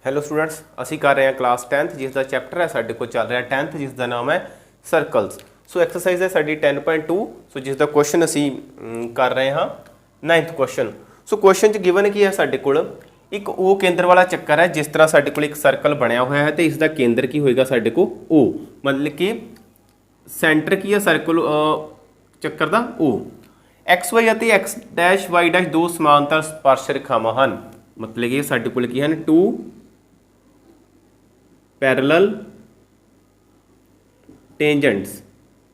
Hello students, ਅਸੀਂ ਕਰ ਰਹੇ ਹਾਂ ਕਲਾਸ 10th ਜਿਸ ਦਾ ਚੈਪਟਰ ਹੈ ਸਾਡੇ ਕੋਲ ਚੱਲ ਰਿਹਾ 10th ਜਿਸ ਦਾ ਨਾਮ ਹੈ ਸਰਕਲਸ। ਸੋ ਐਕਸਰਸਾਈਜ਼ ਹੈ ਸਾਡੀ 10.2। ਸੋ ਜਿਸ ਦਾ ਕੁਐਸਚਨ ਅਸੀਂ ਕਰ ਰਹੇ ਹਾਂ 9th ਕੁਐਸਚਨ। ਸੋ ਕੁਐਸਚਨ 'ਚ ਗਿਵਨ ਕੀ ਹੈ ਸਾਡੇ ਕੋਲ ਇੱਕ O ਕੇਂਦਰ ਵਾਲਾ ਚੱਕਰ ਹੈ। ਜਿਸ ਤਰ੍ਹਾਂ ਸਾਡੇ ਕੋਲ ਇੱਕ ਸਰਕਲ ਬਣਿਆ ਹੋਇਆ ਹੈ ਤੇ ਇਸ ਦਾ ਕੇਂਦਰ ਕੀ ਹੋਏਗਾ ਸਾਡੇ ਕੋਲ O, ਮਤਲਬ ਕਿ ਸੈਂਟਰ ਕੀ ਹੈ ਸਰਕਲ ਚੱਕਰ ਦਾ O। ਐਕਸ ਵਾਈ ਅਤੇ ਐਕਸ ਡੈਸ਼ ਵਾਈ ਡੈਸ਼ ਦੋ ਸਮਾਂਤਰ ਸਪਰਸ਼ ਰੇਖਾਵਾਂ ਹਨ। ਮਤਲਬ ਕਿ ਸਾਡੇ ਕੋਲ ਕੀ ਹਨ ਟੂ ਪੈਰਲਲ ਟੇਂਜੈਂਟਸ।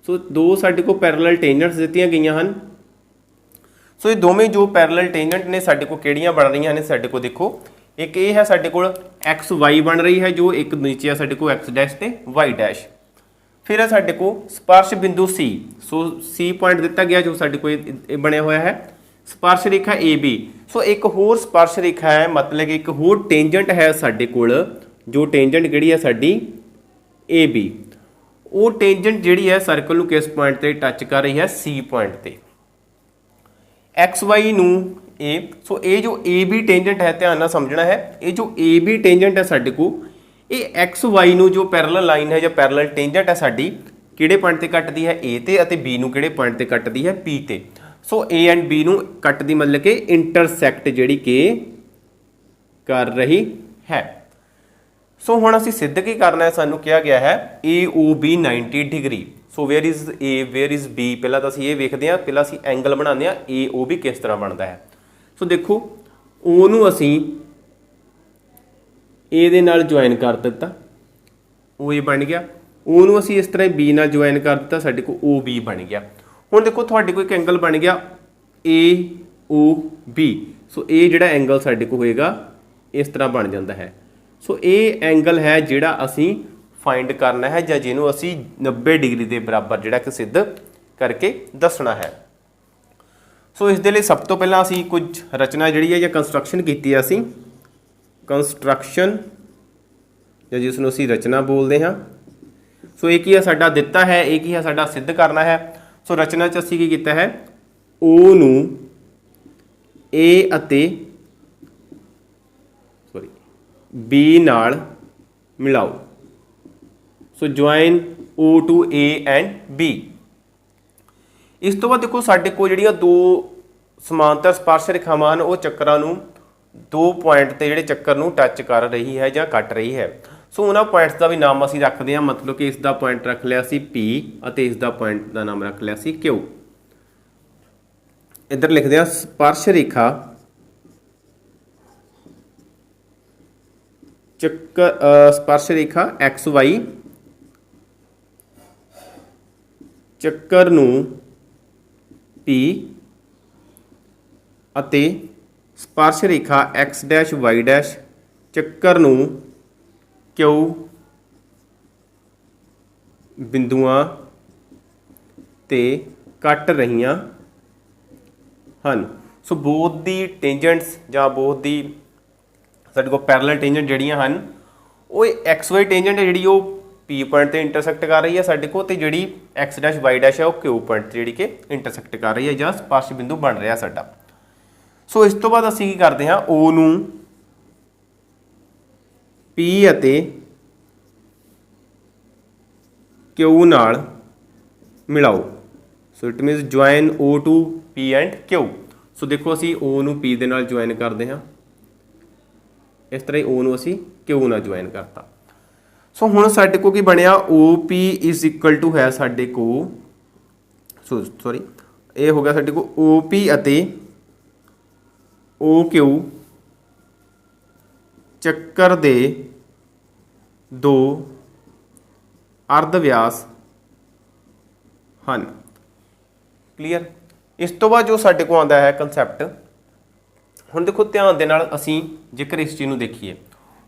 ਸੋ ਦੋ ਸਾਡੇ ਕੋਲ ਪੈਰਲਲ ਟੇਂਜੈਂਟਸ ਦਿੱਤੀਆਂ ਗਈਆਂ ਹਨ। ਸੋ ਇਹ ਦੋਵੇਂ ਜੋ ਪੈਰਲਲ ਟੇਂਜੈਂਟ ਨੇ ਸਾਡੇ ਕੋਲ ਕਿਹੜੀਆਂ ਬਣ ਰਹੀਆਂ ਨੇ ਸਾਡੇ ਕੋਲ ਦੇਖੋ, ਇੱਕ ਇਹ ਹੈ ਸਾਡੇ ਕੋਲ ਐਕਸ ਵਾਈ ਬਣ ਰਹੀ ਹੈ ਜੋ ਇੱਕ ਨੀਚੇ ਹੈ ਸਾਡੇ ਕੋਲ ਐਕਸ ਡੈਸ਼ ਤੇ ਵਾਈ ਡੈਸ਼। ਫਿਰ ਹੈ ਸਾਡੇ ਕੋਲ ਸਪਰਸ਼ ਬਿੰਦੂ ਸੀ। ਸੋ ਸੀ ਪੁਆਇੰਟ ਦਿੱਤਾ ਗਿਆ ਜੋ ਸਾਡੇ ਕੋਲ ਇਹ ਬਣਿਆ ਹੋਇਆ ਹੈ ਸਪਰਸ਼ ਰੇਖਾ ਏ ਬੀ। ਸੋ ਇੱਕ ਹੋਰ ਸਪਰਸ਼ ਰੇਖਾ ਹੈ, ਮਤਲਬ ਕਿ ਇੱਕ ਹੋਰ ਟੇਂਜੈਂਟ ਹੈ ਸਾਡੇ ਕੋਲ ਜੋ ਟੇਂਜੈਂਟ ਕਿਹੜੀ ਹੈ ਸਾਡੀ ਏ ਬੀ। ਉਹ ਟੇਂਜੈਂਟ ਜਿਹੜੀ ਹੈ ਸਰਕਲ ਨੂੰ ਕਿਸ ਪੁਆਇੰਟ ਤੇ ਟੱਚ ਕਰ ਰਹੀ ਹੈ ਸੀ ਪੁਆਇੰਟ ਤੇ। ਐਕਸ ਵਾਈ ਨੂੰ ਇਹ, ਸੋ ਇਹ ਜੋ ਏ ਬੀ ਟੇਂਜੈਂਟ ਹੈ ਧਿਆਨ ਨਾਲ ਸਮਝਣਾ ਹੈ, ਇਹ ਜੋ ਏ ਬੀ ਟੇਂਜੈਂਟ ਹੈ ਸਾਡੇ ਕੋਲ ਇਹ ਐਕਸ ਵਾਈ ਨੂੰ ਜੋ ਪੈਰਲਲ ਲਾਈਨ ਹੈ ਜਾਂ ਪੈਰਲਲ ਟੇਂਜੈਂਟ ਹੈ ਸਾਡੀ ਕਿਹੜੇ ਪੁਆਇੰਟ ਤੇ ਕੱਟਦੀ ਹੈ ਏ ਤੇ, ਅਤੇ ਬੀ ਨੂੰ ਕਿਹੜੇ ਪੁਆਇੰਟ ਤੇ ਕੱਟਦੀ ਹੈ ਪੀ ਤੇ। ਸੋ ਏ ਐਂਡ ਬੀ ਨੂੰ ਕੱਟਦੀ ਮਤਲਬ ਕਿ ਇੰਟਰਸੈਕਟ ਜਿਹੜੀ ਕਿ ਕਰ ਰਹੀ ਹੈ। ਸੋ ਹੁਣ ਅਸੀਂ ਸਿੱਧ ਕੀ ਕਰਨਾ ਹੈ, ਸਾਨੂੰ ਕਿਹਾ ਗਿਆ ਹੈ A O B 90 degree. So where is A where is B, ਪਹਿਲਾਂ ਤਾਂ ਅਸੀਂ ਇਹ ਵੇਖਦੇ ਹਾਂ, ਪਹਿਲਾਂ ਅਸੀਂ ਐਂਗਲ ਬਣਾਉਂਦੇ ਹਾਂ ਏ ਓ ਬੀ ਕਿਸ ਤਰ੍ਹਾਂ ਬਣਦਾ ਹੈ। ਸੋ ਦੇਖੋ O ਨੂੰ ਅਸੀਂ A ਦੇ ਨਾਲ ਜੁਆਇਨ ਕਰ ਦਿੱਤਾ, ਉਹ A ਬਣ ਗਿਆ। O ਨੂੰ ਅਸੀਂ ਇਸ ਤਰ੍ਹਾਂ B ਨਾਲ ਜੁਆਇਨ ਕਰ ਦਿੱਤਾ, ਸਾਡੇ ਕੋਲ OB ਬਣ ਗਿਆ। ਹੁਣ ਦੇਖੋ ਤੁਹਾਡੇ ਕੋਲ ਇੱਕ ਐਂਗਲ ਬਣ ਗਿਆ AOB। ਸੋ ਇਹ ਜਿਹੜਾ ਐਂਗਲ ਸਾਡੇ ਕੋਲ ਹੋਏਗਾ ਇਸ ਤਰ੍ਹਾਂ ਬਣ ਜਾਂਦਾ ਹੈ। ਸੋ ਇਹ ਐਂਗਲ ਹੈ ਜਿਹੜਾ ਅਸੀਂ ਫਾਈਂਡ ਕਰਨਾ ਹੈ ਜਾਂ ਜਿਹਨੂੰ ਅਸੀਂ 90 ਡਿਗਰੀ ਦੇ ਬਰਾਬਰ ਜਿਹੜਾ ਕਿ ਸਿੱਧ ਕਰਕੇ ਦੱਸਣਾ ਹੈ। ਸੋ ਇਸ ਦੇ ਲਈ ਸਭ ਤੋਂ ਪਹਿਲਾਂ ਅਸੀਂ ਕੁਝ ਰਚਨਾ ਜਿਹੜੀ ਹੈ ਜਾਂ ਕੰਸਟਰਕਸ਼ਨ ਕੀਤੀ ਹੈ, ਅਸੀਂ ਕੰਸਟਰਕਸ਼ਨ ਜਾਂ ਜਿਸ ਨੂੰ ਅਸੀਂ ਰਚਨਾ ਬੋਲਦੇ ਹਾਂ। ਸੋ ਇਹ ਕੀ ਹੈ ਸਾਡਾ ਦਿੱਤਾ ਹੈ, ਇਹ ਕੀ ਹੈ ਸਾਡਾ ਸਿੱਧ ਕਰਨਾ ਹੈ। ਸੋ ਰਚਨਾ 'ਚ ਅਸੀਂ ਕੀ ਕੀਤਾ ਹੈ O ਨੂੰ A ਅਤੇ B ਨਾਲ ਮਿਲਾਓ। ਸੋ join O to A and B। ਇਸ ਤੋਂ ਬਾਅਦ ਦੇਖੋ ਸਾਡੇ ਕੋਲ ਜਿਹੜੀਆਂ ਦੋ ਸਮਾਂਤਰ ਸਪਰਸ਼ ਰੇਖਾਵਾਂ ਹਨ ਉਹ ਚੱਕਰਾਂ ਨੂੰ ਦੋ ਪੁਆਇੰਟ ਤੇ ਜਿਹੜੇ ਚੱਕਰ ਨੂੰ ਟੱਚ ਕਰ ਰਹੀ ਹੈ ਜਾਂ ਕੱਟ ਰਹੀ ਹੈ। ਸੋ ਉਹਨਾਂ ਪੁਆਇੰਟਸ ਦਾ ਵੀ ਨਾਮ ਅਸੀਂ ਰੱਖਦੇ ਹਾਂ, ਮਤਲਬ ਕਿ ਇਸ ਦਾ ਪੁਆਇੰਟ ਰੱਖ ਲਿਆ ਸੀ P ਅਤੇ ਇਸ ਦਾ ਪੁਆਇੰਟ ਦਾ ਨਾਮ ਰੱਖ ਲਿਆ ਸੀ Q। ਇੱਧਰ ਲਿਖਦੇ ਹਾਂ ਸਪਰਸ਼ ਰੇਖਾ ਸਪਰਸ਼ ਰੇਖਾ ਐਕਸ ਵਾਈ ਚੱਕਰ ਨੂੰ P ਅਤੇ ਸਪਰਸ਼ ਰੇਖਾ ਐਕਸ ਡੈਸ਼ ਵਾਈ ਡੈਸ਼ ਚੱਕਰ ਨੂੰ Q ਬਿੰਦੂਆਂ ਤੇ ਕੱਟ ਰਹੀਆਂ ਹਨ। ਸੋ ਬੋਥ ਦੀ ਟੇਂਜੈਂਟਸ ਜਾਂ ਬੋਥ ਦੀ ਸਾਡੇ ਕੋਲ ਪੈਰਲਲ ਟੇਂਜੈਂਟ ਜਿਹੜੀਆਂ ਹਨ ਉਹ ਐਕਸ ਵਾਈ ਟੇਂਜੈਂਟ ਹੈ ਜਿਹੜੀ ਉਹ P ਪੁਆਇੰਟ ਤੇ ਇੰਟਰਸੈਕਟ ਕਰ ਰਹੀ ਹੈ ਸਾਡੇ ਕੋਲ, ਤੇ ਜਿਹੜੀ ਐਕਸ ਡੈਸ਼ ਵਾਈ ਡੈਸ਼ ਹੈ ਉਹ Q ਪੁਆਇੰਟ ਤੇ ਜਿਹੜੀ ਕਿ ਇੰਟਰਸੈਕਟ ਕਰ ਰਹੀ ਹੈ ਜਾਂ ਸਪਰਸ਼ ਬਿੰਦੂ ਬਣ ਰਿਹਾ ਸਾਡਾ। ਸੋ ਇਸ ਤੋਂ ਬਾਅਦ ਅਸੀਂ ਕੀ ਕਰਦੇ ਹਾਂ O ਨੂੰ P ਅਤੇ Q ਨਾਲ ਮਿਲਾਓ। So it means join O to P and Q। ਸੋ ਦੇਖੋ ਅਸੀਂ O ਨੂੰ P ਦੇ ਨਾਲ ਜੁਆਇਨ ਕਰਦੇ ਹਾਂ, ਇਸ ਤਰ੍ਹਾਂ ਹੀ O ਨੂੰ ਅਸੀਂ Q ਨਾਲ ਜੁਆਇਨ ਕਰਤਾ। ਸੋ ਹੁਣ ਸਾਡੇ ਕੋਲ ਕੀ ਬਣਿਆ OP ਇਜ਼ ਇਕੁਅਲ ਟੂ ਹੈ ਸਾਡੇ ਕੋਲ, ਸੋਰੀ ਇਹ ਹੋ ਗਿਆ ਸਾਡੇ ਕੋਲ OP ਅਤੇ OQ ਚੱਕਰ ਦੇ ਦੋ ਅਰਧ ਵਿਆਸ ਹਨ। ਕਲੀਅਰ। ਇਸ ਤੋਂ ਬਾਅਦ ਜੋ ਸਾਡੇ ਕੋਲ ਆਉਂਦਾ ਹੈ ਕੰਸੈਪਟ, ਹੁਣ ਦੇਖੋ ਧਿਆਨ ਦੇ ਨਾਲ ਅਸੀਂ ਜੇਕਰ ਇਸ ਚੀਜ਼ ਨੂੰ ਦੇਖੀਏ,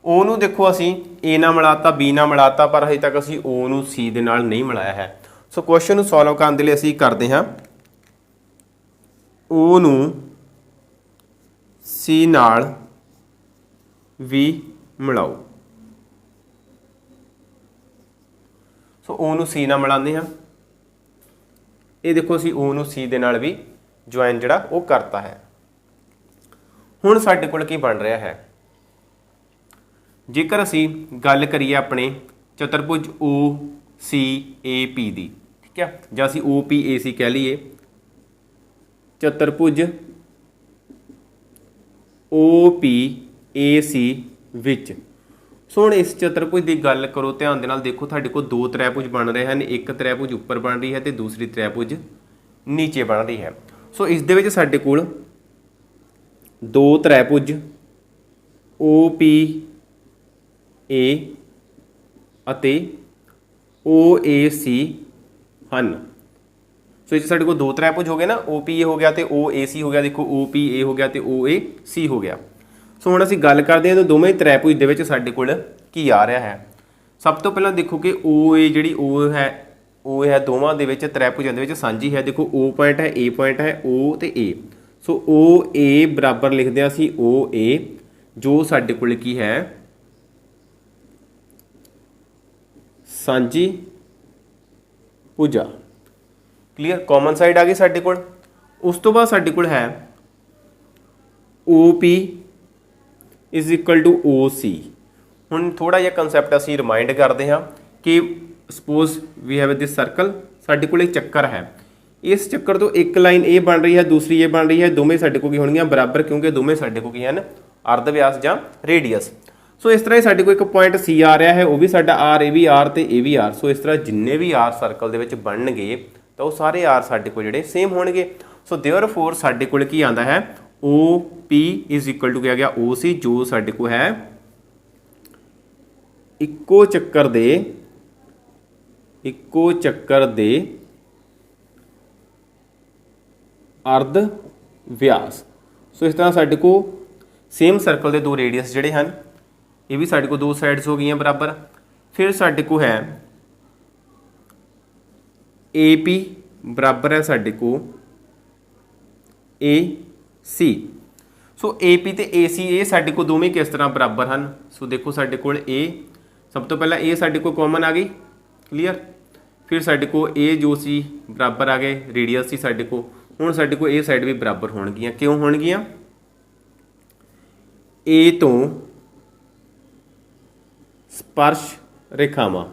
O ਨੂੰ ਦੇਖੋ ਅਸੀਂ A ਨਾਲ ਮਿਲਾਤਾ, B ਨਾਲ ਮਿਲਾਤਾ, ਪਰ ਹਜੇ ਤੱਕ ਅਸੀਂ O ਨੂੰ C ਦੇ ਨਾਲ ਨਹੀਂ ਮਿਲਾਇਆ ਹੈ। ਸੋ ਕੁਐਸਚਨ ਨੂੰ ਸੋਲਵ ਕਰਨ ਦੇ ਲਈ ਅਸੀਂ ਕਰਦੇ ਹਾਂ O ਨੂੰ C ਨਾਲ ਵੀ ਮਿਲਾਓ। ਸੋ O ਨੂੰ C ਨਾਲ ਮਿਲਾਉਂਦੇ ਹਾਂ, ਇਹ ਦੇਖੋ ਅਸੀਂ O ਨੂੰ C ਦੇ ਨਾਲ ਵੀ ਜੁਆਇਨ ਜਿਹੜਾ ਉਹ ਕਰਤਾ ਹੈ। ਹੁਣ ਸਾਡੇ ਕੋਲ ਕੀ ਬਣ ਰਿਹਾ ਹੈ, जेकर असी गल करिए अपने चतुर्भुज ओ सी ए पी दी, ठीक है, जां असी ओ पी ए सी कह लीए, चतुर्भुज ओ पी ए सी विच। सो हुण इस चतुर्भुज की गल करो ध्यान दे नाल, देखो तुहाडे कोल दो त्रिभुज बन रहे हैं, एक त्रिभुज उपर बन रही है तो दूसरी त्रिभुज नीचे बन रही है। सो इस दे विच साडे कोल दो त्रिभुज ओ पी ए अते ओ ए सी हन। सो इस साडे कोल दो त्रिभुज हो गए ना, ओ पी ए हो गया तो ओ ए सी हो गया, देखो ओ पी ए हो गया तो ओ ए सी हो गया। सो हुण असीं गल करते हैं तो दोवें त्रिभुज दे विच साडे कोल की आ रहा है। सब तो पहलां देखो कि ओ ए जिहड़ी ओ है दोवां दे विच त्रिभुजां दे विच सांझी है। देखो ओ पॉइंट है, ए पॉइंट है, ओ ते ए। सो ओ ए बराबर लिखदे हां असीं ओ ए, जो साडे कोल की है सांझी भुजा। क्लीयर, कॉमन साइड आ गई साडे कोल। उस तो बाद साडे कोल है O P is equal to O C. हुण थोड़ा जिहा कंसैप्ट असीं रिमाइंड करते हैं कि suppose we have this circle, साडे कोल एक चक्कर है, इस चक्कर तो एक लाइन ए बन रही है, दूसरी ए बन रही है, दोवें साडे कोल की होणगीਆਂ बराबर, क्योंकि दोवें साडे कोल की हैं अर्ध व्यास जां रेडियस। सो इस तरह ही साडे कोल एक पॉइंट सी आ रहा है, वो भी साडा आर, ए भी आर ते ए भी आर। सो इस तरह जिन्ने भी आर सर्कल दे विच बनणगे तो वो सारे आर साडे कोल जिहड़े सेम होणगे। सो देयरफॉर साडे कोल की आंदा है O P is equal to क्या गया ओ सी, जो साडे कोल है इक्को चक्कर दे अर्ध व्यास। सो इस तरह साडे को सेम सर्कल के दो रेडियस जिहड़े हैं ये भी साडे को दो साइड्स हो गई बराबर। फिर साडे को है ए पी बराबर है साडे को ए सी। सो ए पी ते ए सी ये साडे को दोवें किस तरह बराबर हैं। सो देखो साडे कोल ए, सब तो पहला ए साडे को कॉमन आ गई, क्लीयर। फिर साडे को ए जो सी बराबर आ गए, रेडियस सी साडे को। हुण साडे को ए साइड भी बराबर होणगीਆਂ, क्यों होणगीਆਂ, ए तो स्पर्श रेखावां।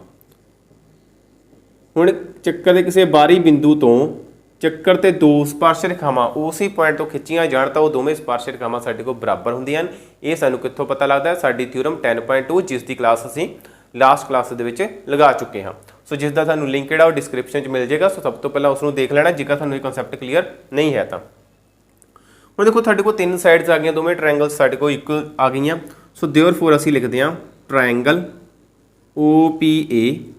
हुण चक्कर के किसी बाहरी बिंदु तो चक्कर ते दो स्पर्श रेखावां उसी पॉइंट तो खिंचियां जाण तां वो दोवें स्पर्श रेखावां साडे कोल बराबर हुंदियां हन। ये सानूं कित्थों पता लगदा है, साडी थ्योरम 10.2 जिसकी क्लास असीं लास्ट क्लास दे विच लगा चुके हाँ। सो जिसका तुहानूं लिंक जिहड़ा डिस्क्रिप्शन च मिल जाएगा। सो सब तो पहला उसनूं देख लेना जेकर तुहानूं ये कंसैप्ट क्लीयर नहीं है तो। हुण देखो साडे कोल तीन साइड्स आ गई, दोवें ट्रायंगल्स साडे कोल इक्वल आ गई। सो देयरफॉर असीं लिखदे हां ट्रायंगल ओ पी ए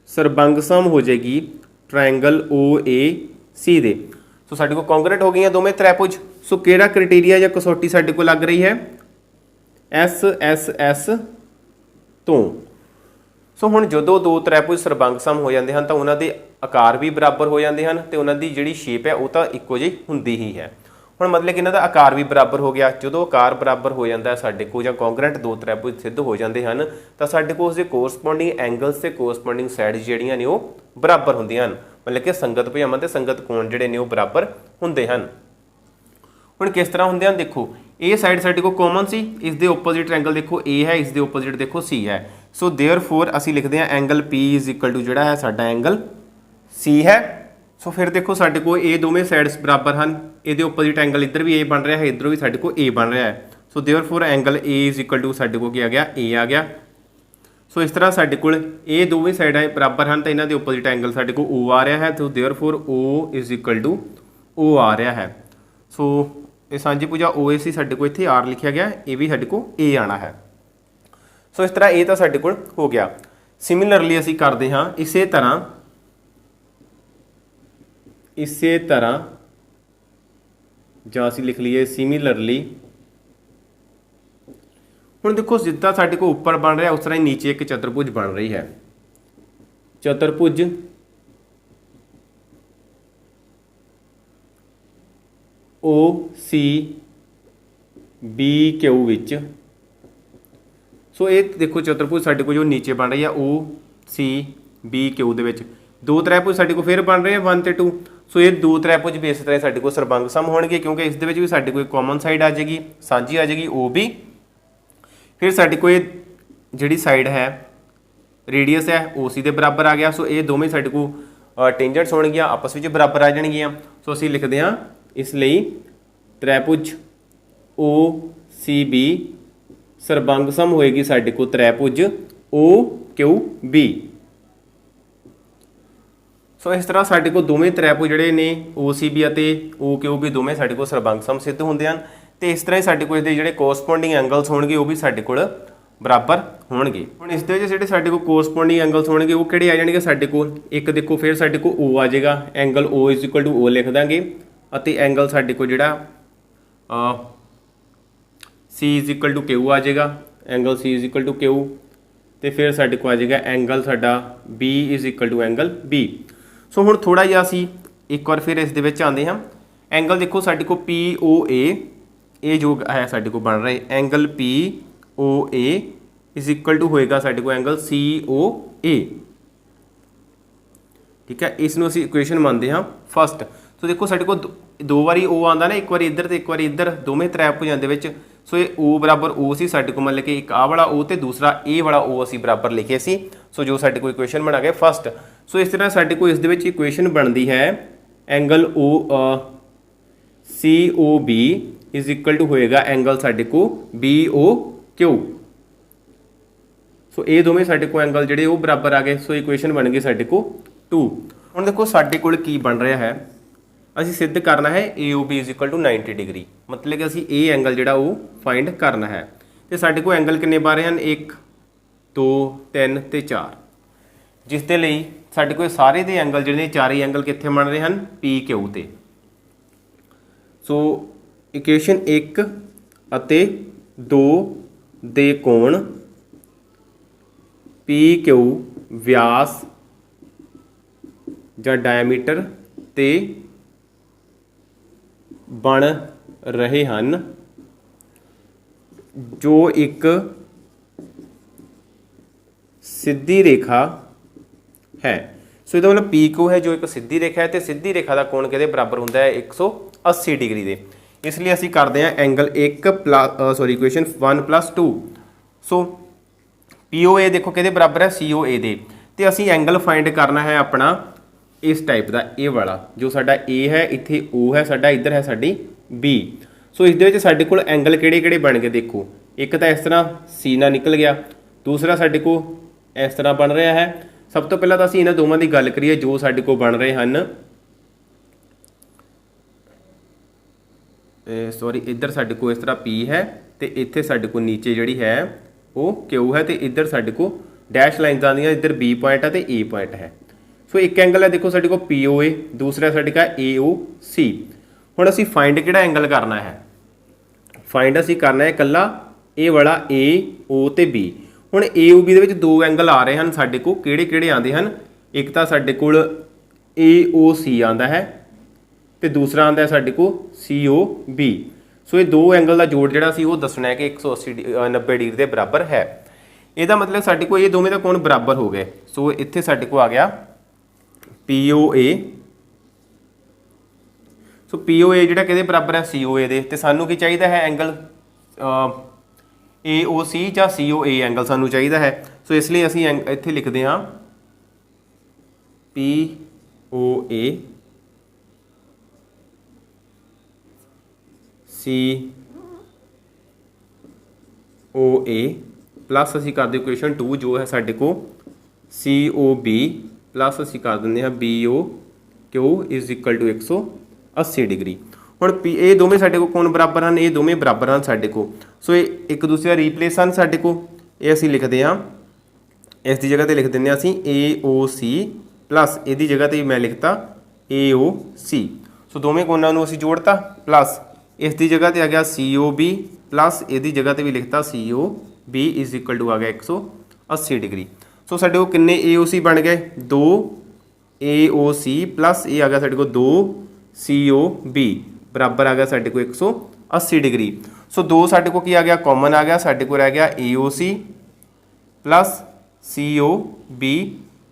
सरबंगसम हो जाएगी ट्रायंगल ओ ए सी दे। सो साडे कोल कॉन्ग्रेट हो गई दोवें त्रिभुज। सो किहड़ा क्राइटेरिया या कसौटी साडे कोल लग रही है, एस एस एस तो। सो हुण जदों दो त्रिभुज सरबंगसम हो जाते हैं तो उन्हों के आकार भी बराबर हो जाते हैं तो उन्हों की जिहड़ी शेप है वो तो इक्को जी हुंदी ही है। हुण मतलब कि इन्हां दा आकार भी बराबर हो गया। जदों आकार बराबर हो जाता है साडे कोल, जां कॉन्ग्रेंट दो त्रिभुज सिद्ध हो जाते हैं तो साडे कोल उसके कोरसपोंडिंग एंगल्स से कोरसपोंडिंग साइड्स जिहड़ियां ने वो बराबर हुंदियां हन। मतलब कि संगत भुजावां ते संगत कोण जिहड़े ने वो बराबर हुंदे हन। हुण किस तरह हुंदे हन, देखो ए साइड साडे कोल कॉमन सी, इस दे ओपोजिट एंगल देखो ए है, इस दे ओपोजिट देखो सी है। सो देयरफॉर असीं लिखदे हां angle P is equal to जिहड़ा है साडा एंगल सी है। सो फिर देखो साडे कोल ए दोवें साइड्स बराबर हैं, ये ओपोजिट एंगल इधर भी ए बन रहा है, इधरों भी साडे कोल ए बन रहा है। So therefore angle A is equal to साडे कोल क्या आ गया, ए आ गया। सो इस तरह साडे कोल ए दोवें साइडां बराबर हैं तो इन्हां दे ओपोजिट एंगल साडे कोल ओ आ रहा है। तो therefore O is equal to O आ रहा है। सो ये सांझी भुजा ओ ए सी साडे कोल इत्थे आर लिखिया गया, ये भी साडे कोल ए आना है। सो इस तरह ए तो साडे कोल हो गया। सिमिलरली असीं करदे हां इसे तरह जां असीं लिख लीए सिमिलरली। हुण देखो जिद्दां साडे कोल उपर बन रहा उस तरह ही नीचे एक चतुर्भुज बन रही है। चतुर्भुज ओ सी बी क्यू विच। सो ये देखो चतुर्भुज साडे को जो नीचे बन रही है ओ सी बी क्यू दे विच दो त्रिभुज साडे को फिर बन रहे हैं 1 ते 2। सो ये दो त्रिभुज भी इस तरह साडे को सरबंगसम होणगे क्योंकि इस दे विच भी साडे कोई कॉमन साइड आ जाएगी, सांझी आ जाएगी ओ बी। फिर साडे कोल जिहड़ी साइड है रेडियस है OC के बराबर आ गया। सो ये दोवें साडे को टेंजेंट्स होणगियां आपस में बराबर आ जाणगियां। सो असीं लिखते हैं इसलिए त्रिभुज OCB सरबंग-सम होएगी साडे को त्रिभुज OQB। सो इस तरह साडे को दोवें त्रिभुज जिहड़े ने OCB ਅਤੇ OQB दोवें साडे को सरबंग-सम सिद्ध हुंदे हन। ते इस तरह साडे को इसदे जिहड़े कोरसपोंडिंग एंगल्स होणगे वो भी साडे कोल बराबर होणगे। हुण इस दे जिहड़े साडे को कोरसपोंडिंग एंगल्स होणगे वो किहड़े आ जाणगे साडे कोल, एक देखो फिर साडे को O आ जाएगा, एंगल O = O लिख दांगे ਅਤੇ एंगल साडे को जिहड़ा C = Q आ जाएगा, एंगल C = Q। तो फिर साडे को आ जाएगा एंगल साडा B = एंगल B। सो हुण थोड़ा जिहा असीं एक बार फिर इस दे विच आंदे हां। एंगल देखो साडे को POA ये जो है साडे को बन रहा है एंगल POA = होएगा साडे को एंगल COA। ठीक है, इसनूं असीं इक्वेशन मानते हाँ फस्ट। तो देखो साडे को दो बारी O आंदा ना, एक बार इधर तो एक बार इधर, दोवें त्रिभुजां दे विच। सो ये O बराबर O सी साडे को, मतलब कि एक आ वाला O तो दूसरा ए वाला O असीं बराबर लिखे सी। सो जो साडे को इक्वेशन बना गया फस्ट। सो इस तरह साडे को इस दे विच इक्वेशन बनती है एंगल COB = होएगा एंगल साडे को BOQ। सो ये दोवें साडे को एंगल जिहड़े वो बराबर आ गए। सो इक्वेशन बन गई साडे को 2। हुण देखो साडे कोल की बन रहा है, असीं सिद्ध करना है AOB = 90 डिग्री, मतलब कि असीं ये एंगल जिहड़ा वो फाइंड करना है। तो साडे को एंगल किन्ने बन रहे हैं 1 2 3 ते 4, जिस दे लई साडे कोल सारे दे एंगल जिहड़े चारे एंगल कित्थे बन रहे हैं PQ ते। सो इक्वेशन 1 ਅਤੇ 2 ਦੇ ਕੋਣ PQ व्यास ਜਾਂ डायमीटर ਤੇ बन रहे हैं, जो एक सीधी रेखा है। सो इसका मतलब PQ है जो एक सीधी रेखा है, तो सीधी रेखा का कोण किहदे बराबर होंदा है 180 डिग्री दे। इसलिए असीं करते हैं एंगल 1 प्लस इक्वेशन 1 + 2। सो POA देखो किहदे बराबर है COA दे, तो असीं एंगल फाइंड करना है अपना इस टाइप का ए वाला, जो साडा A है इत्थे O है साडा, इधर है साडी B। सो इस दे विच साडे कोल एंगल किहड़े-किहड़े बन गए देखो, एक तो इस तरह C ना निकल गया, दूसरा साडे को इस तरह बन रहा है। सब तो पहला तो असीं इन्हां दोवां दी गल करिए जो साडे को बन रहे हैं, सॉरी इधर साडे को इस तरह P है, तो इत्थे साडे को नीचे जिहड़ी है वो Q है, तो इधर साडे को डैश लाइन्स आंदियां, इधर B पॉइंट है तो A पॉइंट है। सो एक एंगल है देखो साडे को POA, दूसरा साडे का AOC। हुण असीं फाइंड किहड़ा एंगल करना है, फाइंड असीं करना है कल्ला ए वाला AO ते B। हुण AOB दे विच दो एंगल आ रहे हैं साडे को, किहड़े-किहड़े आंदे हैं, एक तां साडे कोल AOC आंदा है ते दूसरा आंदा है साडे को COB। सो ये दो एंगल का जोड़ जिहड़ा सी वो दसना है कि 90 डिग्री के बराबर है। ਇਹਦਾ मतलब साडे को ये दोवें का कोण बराबर हो गए। सो इत्थे साडे को आ गया POA। सो POA जिहड़ा किहदे बराबर है COA दे, ते सानू की चाहिदा है एंगल AOC ਜਾਂ COA एंगल सानू चाहिदा है। सो इसलिए असीं इत्थे लिखदे हां POA COA प्लस असीं कर दे इक्वेशन 2 जो है साडे को COB प्लस असीं कर दिंदे हां BOQ = 180 डिग्री। हुण ये दोवें साडे को कोण बराबर हैं, ये दोवें बराबर हैं साडे को। सो ये एक दूसरे का रीप्लेस हैं साडे को, ये असीं लिखदे हां इस दी जगह ते लिख दिंदे हां असीं AOC प्लस इहदी जगह ते मैं लिखता AOC। सो दोवें कोणां नूं असीं जोड़ता प्लस इस दी जगह ते आ गया COB प्लस इहदी जगह ते भी लिखता COB = आ गया 180 डिग्री। सो साडे को किन्ने AOC बन गए 2 AOC प्लस ये आ गया साडे को 2 COB बराबर आ गया साडे को 180 डिग्री। सो दो साडे को की आ गया कॉमन आ गया, साडे को रह गया AOC प्लस COB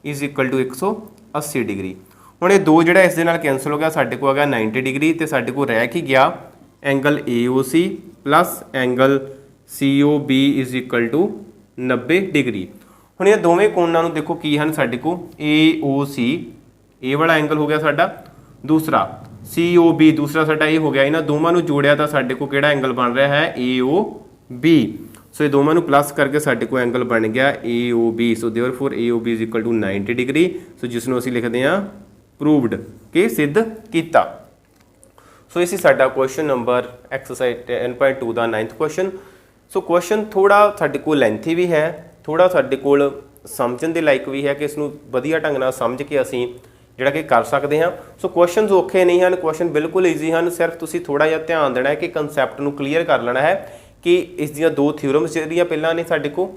= 180 डिग्री। हुण ये दो जिहड़ा इस दे नाल कैंसल हो गया, साडे को आ गया 90 डिग्री, तो साडे को रह की गया angle AOC plus angle COB is equal to 90 degree. ਹੁਣ ਇਹ ਦੋਵੇਂ ਕੋਣਾਂ ਨੂੰ ਦੇਖੋ ਕੀ ਹਨ ਸਾਡੇ ਕੋਲ AOC, ਇਹ ਵਾਲਾ ਐਂਗਲ ਹੋ ਗਿਆ ਸਾਡਾ, ਦੂਸਰਾ COB ਦੂਸਰਾ ਸਾਡਾ ਇਹ ਹੋ ਗਿਆ। ਇਹਨਾਂ ਦੋਵਾਂ ਨੂੰ ਜੋੜਿਆ ਤਾਂ ਸਾਡੇ ਕੋਲ ਕਿਹੜਾ ਐਂਗਲ ਬਣ ਰਿਹਾ ਹੈ AOB। ਸੋ ਇਹ ਦੋਵਾਂ ਨੂੰ ਪਲੱਸ ਕਰਕੇ ਸਾਡੇ ਕੋਲ ਐਂਗਲ ਬਣ ਗਿਆ AOB। So therefore AOB is equal to 90 degree. So ਜਿਸ ਨੂੰ ਅਸੀਂ ਲਿਖਦੇ ਹਾਂ ਪ੍ਰੂਵਡ, ਕਿ ਸਿੱਧ ਕੀਤਾ। ਸੋ ਇਹ ਸੀ ਸਾਡਾ ਕੁਐਸਚਨ ਨੰਬਰ ਐਕਸਰਸਾਈਜ਼ 10.2 ਦਾ 9th ਕੁਐਸਚਨ। ਸੋ ਕੁਐਸਚਨ ਥੋੜਾ ਸਾਡੇ ਕੋਲ ਲੈਂਥੀ ਵੀ ਹੈ, ਥੋੜਾ ਸਾਡੇ ਕੋਲ ਸਮਝਣ ਦੇ ਲਾਇਕ ਵੀ ਹੈ ਕਿ ਇਸ ਨੂੰ ਵਧੀਆ ਢੰਗ ਨਾਲ ਸਮਝ ਕੇ ਅਸੀਂ ਜਿਹੜਾ ਕਿ ਕਰ ਸਕਦੇ ਹਾਂ। ਸੋ ਕੁਐਸਚਨਸ ਔਖੇ ਨਹੀਂ ਹਨ, ਕੁਐਸਚਨ ਬਿਲਕੁਲ ਈਜ਼ੀ ਹਨ। ਸਿਰਫ ਤੁਸੀਂ ਥੋੜਾ ਜਿਹਾ ਧਿਆਨ ਦੇਣਾ ਹੈ ਕਿ ਕਨਸੈਪਟ ਨੂੰ ਕਲੀਅਰ ਕਰ ਲੈਣਾ ਹੈ ਕਿ ਇਸ ਦੀਆਂ ਦੋ ਥਿਊਰਮਸ ਜਿਹੜੀਆਂ ਪਹਿਲਾਂ ਨੇ ਸਾਡੇ ਕੋਲ,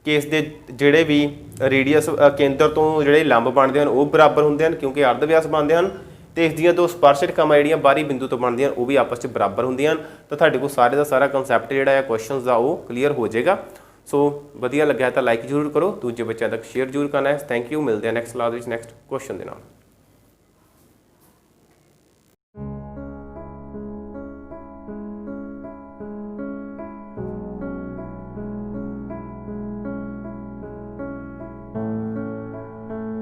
ਕਿ ਇਸ ਦੇ ਜਿਹੜੇ ਵੀ ਰੇਡੀਅਸ ਕੇਂਦਰ ਤੋਂ ਜਿਹੜੇ ਲੰਬ ਬਣਦੇ ਹਨ ਉਹ ਬਰਾਬਰ ਹੁੰਦੇ ਹਨ ਕਿਉਂਕਿ ਅਰਧ ਵਿਆਸ ਬਣਦੇ ਹਨ, ਤੇ ਇਸ ਦੀਆਂ ਦੋ ਸਪਰਸ਼ਰੇਖਾਵਾਂ ਜਿਹੜੀਆਂ ਬਾਹਰੀ ਬਿੰਦੂ ਤੋਂ ਬਣਦੀਆਂ ਹਨ ਉਹ ਵੀ ਆਪਸ 'ਚ ਬਰਾਬਰ ਹੁੰਦੀਆਂ ਹਨ। ਤਾਂ ਤੁਹਾਡੇ ਕੋਲ ਸਾਰੇ ਦਾ ਸਾਰਾ ਕਨਸੈਪਟ ਜਿਹੜਾ ਹੈ ਕੁਐਸਚਨਸ ਦਾ ਉਹ ਕਲੀਅਰ ਹੋ ਜਾਏਗਾ। ਸੋ ਵਧੀਆ ਲੱਗਿਆ ਤਾਂ ਲਾਈਕ ਜ਼ਰੂਰ ਕਰੋ, ਦੂਜੇ ਬੱਚਿਆਂ ਤੱਕ ਸ਼ੇਅਰ ਜ਼ਰੂਰ ਕਰਨਾ ਹੈ। ਥੈਂਕ ਯੂ, ਮਿਲਦੇ ਹਾਂ ਨੈਕਸਟ ਕਲਾਸ ਵਿੱਚ ਨੈਕਸਟ ਕੁਐਸਚਨ ਦੇ ਨਾਲ।